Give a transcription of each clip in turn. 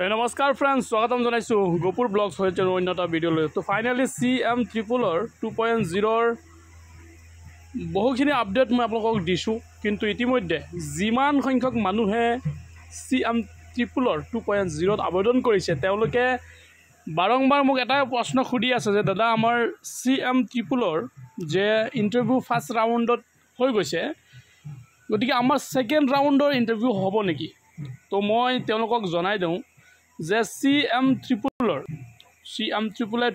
नमस्कार फ्रेंड्स स्वागतम जनाइছো गोपुर ब्लॉग्स होइছে অন্যটা ভিডিও লৈ তো ফাইনালি CM ট্ৰিপলৰ 2.0 বহুখিনি আপডেট মই আপোনালোকক দিছো কিন্তু ইতিমধ্যে যিমান সংখ্যক মানুহে CM ট্ৰিপলৰ 2.0 আবেদন কৰিছে তেওঁলোকে বাৰংবাৰ মোক এটা প্ৰশ্ন খুদি আছে যে দাদা আমাৰ CM ট্ৰিপলৰ যে ইন্টাৰভিউ ফাৰ্স্ট ৰাউণ্ডত হৈ গৈছে গতিকে আমাৰ সেকেন্ড ৰাউণ্ডৰ ইন্টাৰভিউ হ'ব নেকি তো মই তেওঁলোকক জনাই দিওঁ যে CM ট্ৰিপলৰ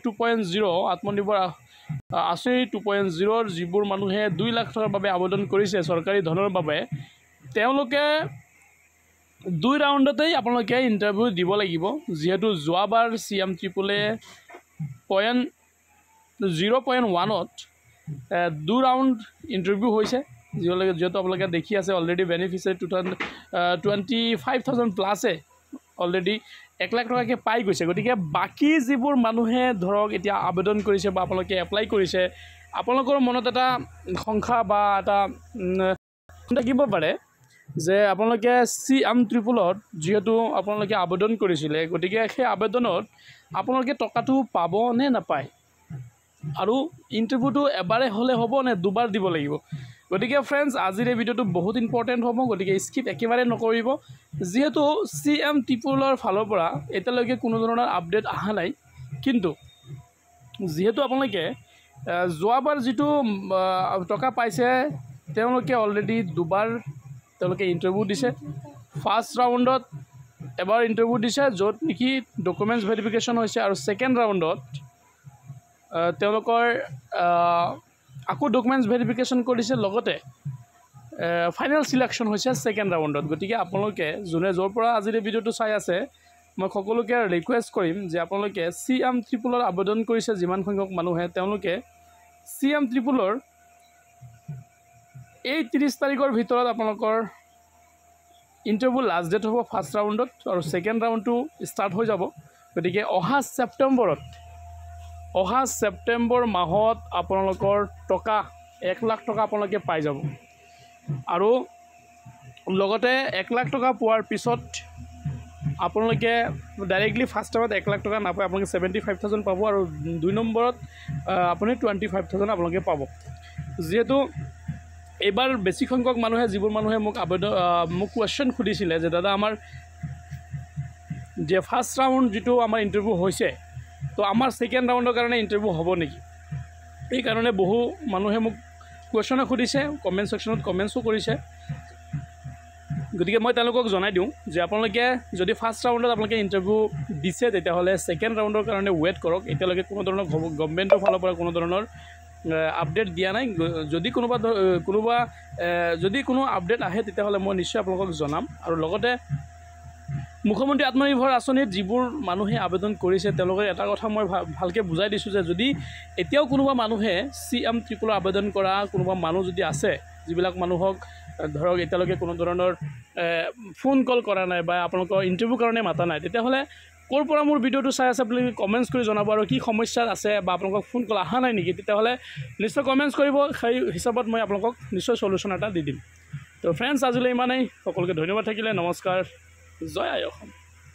2.0 আত্মনিৰ্ভৰ আছে 2.0 যিবোৰ মানুহে 2 লাখ টকাৰ বাবে আবেদন কৰিছে চৰকাৰী ধনৰ বাবে তেওঁলোকে 2 ৰাউণ্ডতেই আপোনালোকে ইন্টাৰভিউ দিব লাগিব যেহেতু যোৱাবাৰ CM ট্ৰিপলে 0.1ত 2 ৰাউণ্ড ইন্টাৰভিউ হৈছে যেহেতু আপোনালোকে দেখি আছে অলৰেডি বেনিফিচিয়াৰী 25,000 প্লাছে অলৰেডি 1 লাখ টকাকে পাই গৈছে গতিকে বাকি যিবোৰ মানুহে ধৰক এতিয়া আবেদন কৰিছে বা আপোনালোকে এপ্লাই কৰিছে আপোনালোকৰ মনত এটা সংখ্যা বা এটা থাকিব পাৰে যে আপোনালোকে CM ট্ৰিপলত যেহেতু আপোনালোকে আবেদন কৰিছিলে গতিকে সেই আবেদনত আপোনালোকে টকাটো পাব নে নাপায় আৰু ইন্টাৰভিউটো এবাৰে হলে হ'ব নে দুবাৰ দিব লাগিব গতিকে फ्रेंड्स আজিৰ এই ভিডিওটো বহুত ইম্পৰ্টেন্ট হ'ব গতিকে স্কিপ একেবাৰে নকৰিব যেহেতু CM ট্ৰিপলৰ ফালৰ পৰা এতিয়ালৈকে কোনো ধৰণৰ আপডেট আহা নাই কিন্তু যেহেতু আপোনালোকে যোৱাবাৰ যেটো টকা পাইছে তেওঁলোকে অলৰেডি দুবাৰ তেওঁলোকে ইন্টাৰভিউ দিছে ফাৰ্স্ট ৰাউণ্ডত এবাৰ ইন্টাৰভিউ দিছে য'ত নেকি ডকুমেন্টছ ভেৰিফিকেশন হৈছে আৰু সেকেন্ড ৰাউণ্ডত তেওঁলোকৰ আকো ডকুমেন্টছ ভেৰিফিকেশন কৰিছে লগতে ফাইনাল সিলেকশন হৈছে সেকেন্ড ৰাউণ্ডত গতিকে আপোনালোকে জুনে জৰ পৰা আজিৰ ভিডিওটো চাই আছে মই সকলোকে ৰিকুৱেষ্ট কৰিম যে আপোনালোকে CM ট্ৰিপলৰ আবেদন কৰিছে যিমান সংখ্যক মানুহে তেওঁলোকে CM ট্ৰিপলৰ এই 30 তাৰিখৰ ভিতৰত আপোনালোকৰ ইন্টাৰভিউ লাষ্ট ডেট হ'ব ফাৰ্স্ট ৰাউণ্ডত আৰু সেকেন্ড ৰাউণ্ডটো ষ্টাৰ্ট হৈ যাব গতিকে অহা সেপ্টেম্বৰ মাহত আপোনালোকৰ টকা 1 লাখ টকা আপোনালোকে পাই যাব আৰু লগতে 1 লাখ টকা পোৱাৰ পিছত আপোনালোকে ডাইৰেক্টলি ফাৰ্স্ট টাইমত 1 লাখ টকা নাপায় আপোনালোকে 75,000 পাব আৰু 2 নম্বৰত আপুনি 25,000 আপোনালোকে পাব যেহেতু এবাৰ বেছি সংখ্যক মানুহে যিবোৰ মানুহে মোক কোৱেশ্চন খুদিছিলে যে দাদা আমাৰ যে ফাৰ্স্ট ৰাউণ্ড যেটো আমাৰ ইন্টাৰভিউ হৈছে তো আমাৰ সেকেন্ড ৰাউণ্ডৰ কাৰণে ইন্টাৰভিউ হ'ব নেকি এই কাৰণে বহু মানুহে মোক কোৱেশ্চন খুদিছে কমেন্ট সেকশনত কমেন্টসও কৰিছে গতিকে মই তেওঁলোকক জনাই দিওঁ যে আপোনালোকে যদি ফাৰ্স্ট ৰাউণ্ডত আপোনালোকে ইন্টাৰভিউ দিছে তেতিয়া হলে সেকেন্ড ৰাউণ্ডৰ কাৰণে ওয়েট কৰক এতিয়ালৈকে কোনো ধৰণৰ গভৰ্নমেণ্টৰ ফালৰ পৰা কোনো ধৰণৰ আপডেট দিয়া নাই যদি কোনো আপডেট আহে তেতিয়া হলে মই নিশ্চয় আপোনালোকক জনাম আৰু লগতে মুখ্যমন্ত্ৰী আত্মনিৰ্ভৰ আঁচনিত যিবোৰ মানুহে আবেদন কৰিছে তেওঁলোকৰ এটা কথা মই ভালকে বুজাই দিছো যে যদি এতিয়াও কোনোবা মানুহে CM ট্ৰিপলৰ আবেদন কৰা কোনোবা মানুহ যদি আছে যিবিলাক মানুহক ধৰক এতিয়ালৈকে কোনো ধৰণৰ ফোন কল কৰা নাই বা আপোনালোকৰ ইন্টাৰভিউ কাৰণে মাতা নাই তেতিয়া হলে কোৰ পৰা মোৰ ভিডিওটো চাই আছে আপুনি কমেন্টস কৰি জনাব আৰু কি সমস্যা আছে বা আপোনালোকক ফোন কল আহা নাই নেকি তেতিয়া হলে নিশ্চয় কমেন্টস কৰিব সেই হিচাপত মই আপোনালোকক নিশ্চয় সলিউশন এটা দি দিম তো फ्रेंड्स আজিলৈ ইমানেই সকলোকে ধন্যবাদ থাকিলে নমস্কাৰ জয় আই অসম।